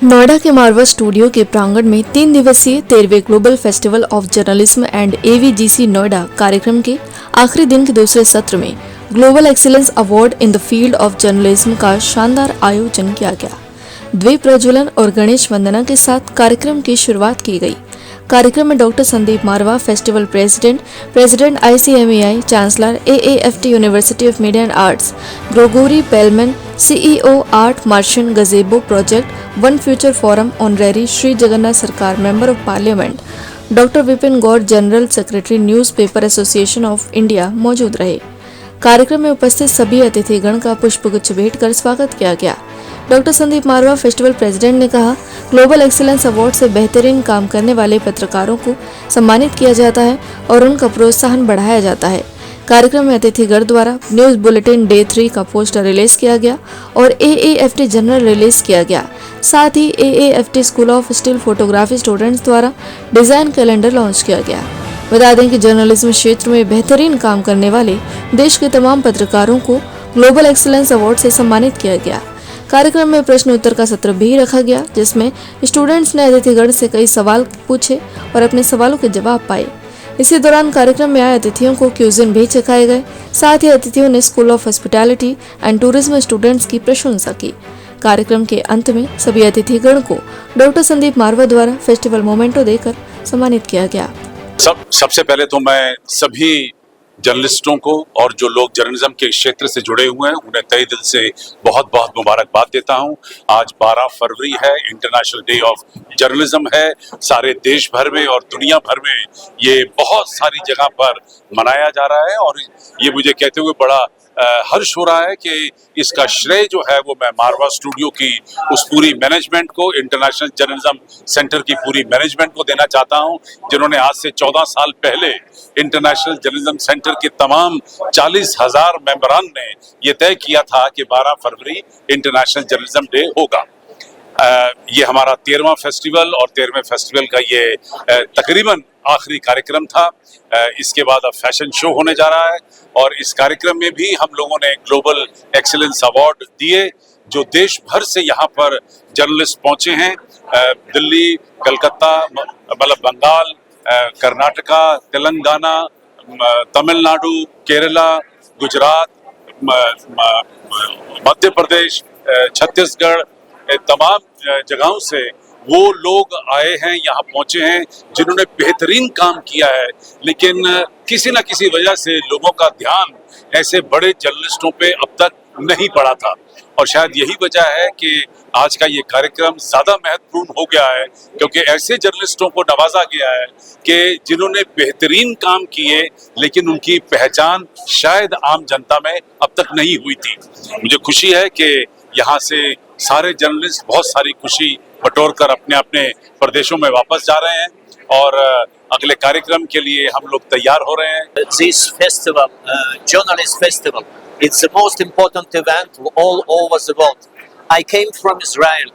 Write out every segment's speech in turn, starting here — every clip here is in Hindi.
नोएडा के मारवा स्टूडियो के प्रांगण में 3 दिवसीय 13वें global festival of journalism and AVGC Noida कार्यक्रम के आखिरी दिन के दूसरे सत्र में global excellence award in the field of journalism का शानदार आयोजन किया गया। द्वीप प्रज्वलन और गणेश वंदना के साथ कार्यक्रम की शुरुआत की गई। कार्यक्रम में doctor Sandeep Marwah, festival president ICMEI, chancellor AAFT university of media and arts, Gregory Pelman, CEO art merchant gazebo project, one future forum honorary Shri Jagannath Sarkar member of parliament, doctor Vipin Gaur, general secretary newspaper association of India मौजूद रहे। कार्यक्रम में उपस्थित सभी अतिथिगण का पुष्पगुच्छ भेंट कर स्वागत किया गया। Doctor Sandeep Marwah, festival president, ने कहा, ग्लोबल एक्सीलेंस अवार्ड से बेहतरीन काम करने वाले पत्रकारों को सम्मानित किया जाता है और उनका प्रोत्साहन बढ़ाया जाता है। कार्यक्रम में अतिथिगण द्वारा न्यूज़ बुलेटिन डे 3 का पोस्टर रिलीज किया गया और AAFT जनरल रिलीज किया गया। साथ ही AAFT school of still photography students द्वारा डिजाइन कैलेंडर लॉन्च किया गया। बता दें कि जर्नलिज्म क्षेत्र में बेहतरीन काम करने वाले देश के तमाम पत्रकारों को ग्लोबल एक्सीलेंस अवार्ड से सम्मानित किया गया। कार्यक्रम में प्रश्न उत्तर का सत्र भी रखा गया, जिसमें स्टूडेंट्स ने अतिथिगण से कई सवाल पूछे और अपने सवालों के जवाब पाए। इसी दौरान कार्यक्रम में आए अतिथियों को क्यूजिन भी चखाए गए। साथ ही अतिथियों ने school of hospitality and tourism students की प्रशंसा की। कार्यक्रम के अंत में सभी अतिथिगण को डॉक्टर संदीप मारवा द्वारा फेस्टिवल मोमेंटो देकर सम्मानित किया गया। सबसे पहले तो मैं सभी जर्नलिस्टों को और जो लोग जर्नलिज्म के क्षेत्र से जुड़े हुए हैं उन्हें तहे दिल से बहुत बहुत मुबारकबाद देता हूं। आज 12 फरवरी है, इंटरनेशनल डे ऑफ जर्नलिज्म है। सारे देश भर में और दुनिया भर में ये बहुत सारी जगह पर मनाया जा रहा है और ये मुझे कहते हुए बड़ा हर्ष हो रहा है कि इसका श्रेय जो है वो मैं मारवा स्टूडियो की उस पूरी मैनेजमेंट को, इंटरनेशनल जर्नलिज्म सेंटर की पूरी मैनेजमेंट को देना चाहता हूं, जिन्होंने आज से 14 साल पहले इंटरनेशनल जर्नलिज्म सेंटर के तमाम 40,000 मेंबरान ने ये तय किया था कि 12 फरवरी इंटरनेशनल जर्नलिज्म डे होगा। ये हमारा 13वां फेस्टिवल और 13वें फेस्टिवल का ये तकरीबन आखिरी कार्यक्रम था। इसके बाद अब फैशन शो होने जा रहा है और इस कार्यक्रम में भी हम लोगों ने ग्लोबल एक्सीलेंस अवार्ड दिए, जो देश भर से यहाँ पर जर्नलिस्ट पहुंचे हैं। दिल्ली, कलकत्ता, मतलब बंगाल, कर्नाटका, तेलंगाना, तमिलनाडु, केरला, गुजरात, मध्य प्रदेश, छत्तीसगढ़, तमाम जगहों से वो लोग आए हैं, यहाँ पहुंचे हैं, जिन्होंने बेहतरीन काम किया है। लेकिन किसी न किसी वजह से लोगों का ध्यान ऐसे बड़े जर्नलिस्टों पे अब तक नहीं पड़ा था और शायद यही वजह है कि आज का ये कार्यक्रम ज़्यादा महत्वपूर्ण हो गया है, क्योंकि ऐसे जर्नलिस्टों को नवाजा गया है कि जिन्होंने बेहतरीन काम किए लेकिन उनकी पहचान शायद आम जनता में अब तक नहीं हुई थी। मुझे खुशी है कि यहाँ से सारे जर्नलिस्ट बहुत सारी खुशी बटोर कर अपने अपने प्रदेशों में वापस जा रहे हैं और अगले कार्यक्रम के लिए हम लोग तैयार हो रहे हैं। This festival, journalist festival, it's the most important event all over the world. I came from Israel.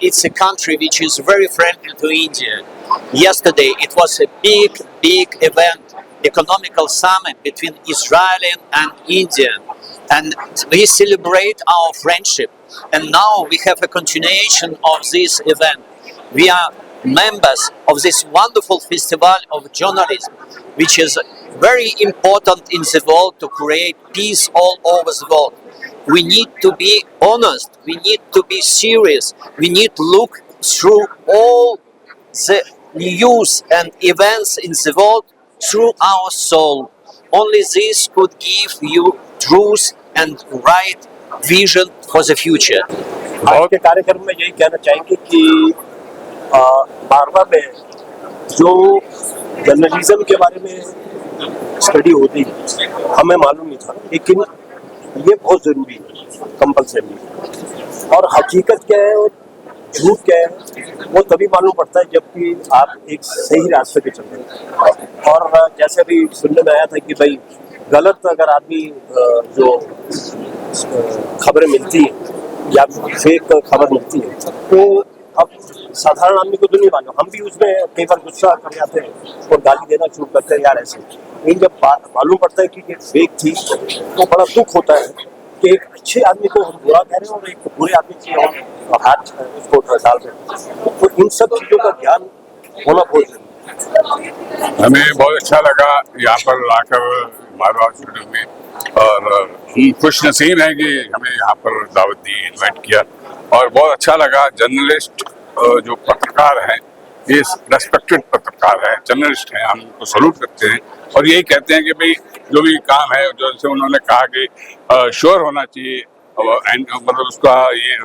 It's a country which is very friendly to India. Yesterday it was a big event, economical summit between Israel and India, and we celebrate our friendship. And now we have a continuation of this event. We are members of this wonderful festival of journalism, which is very important in the world to create peace all over the world. We need to be honest, we need to be serious, we need to look through all the news and events in the world through our soul. Only this could give you truth and right vision for the future. आज के कार्यक्रम में यही कहना चाहेंगे कि मारवा में जो जर्नलिज्म के बारे में स्टडी होती हमें मालूम नहीं था, लेकिन ये बहुत ज़रूरी है, कंपल्सरी। और हकीकत क्या है और झूठ क्या है वो तभी मालूम पड़ता है जबकि आप एक सही रास्ते पे चल रहे हैं। और जैसे अभी सुनने में आया था कि भाई गलत अगर आदमी जो खबरें मिलती हैं या फेक खबर मिलती है तो अब साधारण आदमी को तो नहीं मालूम, हम भी उसमें कई बार गुस्सा कर जाते हैं और गाली देना शुरू करते हैं यार ऐसे। लेकिन जब मालूम पड़ता है कि फेक थी तो बड़ा दुख होता है कि एक अच्छे आदमी को हम बुरा कह रहे हैं और एक बुरे आदमी की हम हाथ उसको डाल रहे हैं। तो इन सब चीजों का ध्यान होना बहुत जरूरी है। हमें बहुत अच्छा लगा यहाँ पर आकर मारवाड़ स्टूडियो में, और हम खुश नसीब हैं कि हमें यहाँ पर दावत दी, इन्वाइट किया, और बहुत अच्छा लगा। जर्नलिस्ट जो पत्रकार हैं, ये रेस्पेक्टेड पत्रकार हैं, जर्नलिस्ट हैं, हम उनको सलूट करते हैं और यही कहते हैं कि भाई जो भी काम है, जैसे उन्होंने कहा कि श्योर होना चाहिए, एंड मतलब उसका ये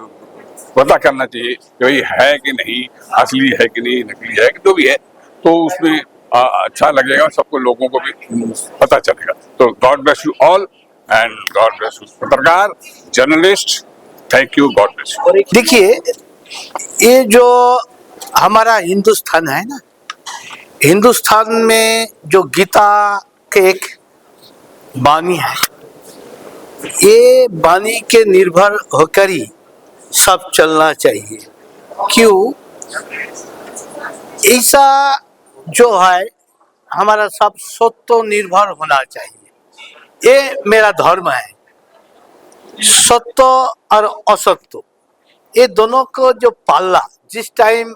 पता करना चाहिए कि भाई है कि नहीं, असली है कि नहीं, नकली है कि जो भी है, तो उसमें अच्छा लगेगा और सबको लोगों को भी पता चलेगा। तो God bless you all and God bless you पत्रकार, journalist, thank you, God bless you. देखिए, ये जो हमारा हिंदुस्तान है ना, हिंदुस्तान में जो गीता के एक वाणी है, ये वाणी के निर्भर होकर ही सब चलना चाहिए। क्यों? ऐसा जो है हमारा सब सत्य निर्भर होना चाहिए, ये मेरा धर्म है। सत्य और असत्य, ये दोनों को जो पाल्ला, जिस टाइम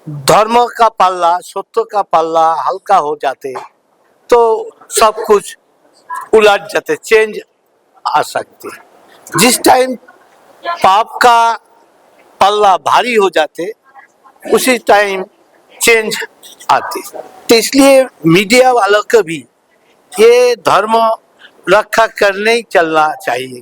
धर्म का पाल्ला, सत्य का पाल्ला हल्का हो जाते तो सब कुछ उलट जाते, चेंज आ सकते। जिस टाइम पाप का पल्ला भारी हो जाते, उसी टाइम चेंज आती। तो इसलिए मीडिया वालों को भी ये धर्म रक्षा करने ही चलना चाहिए।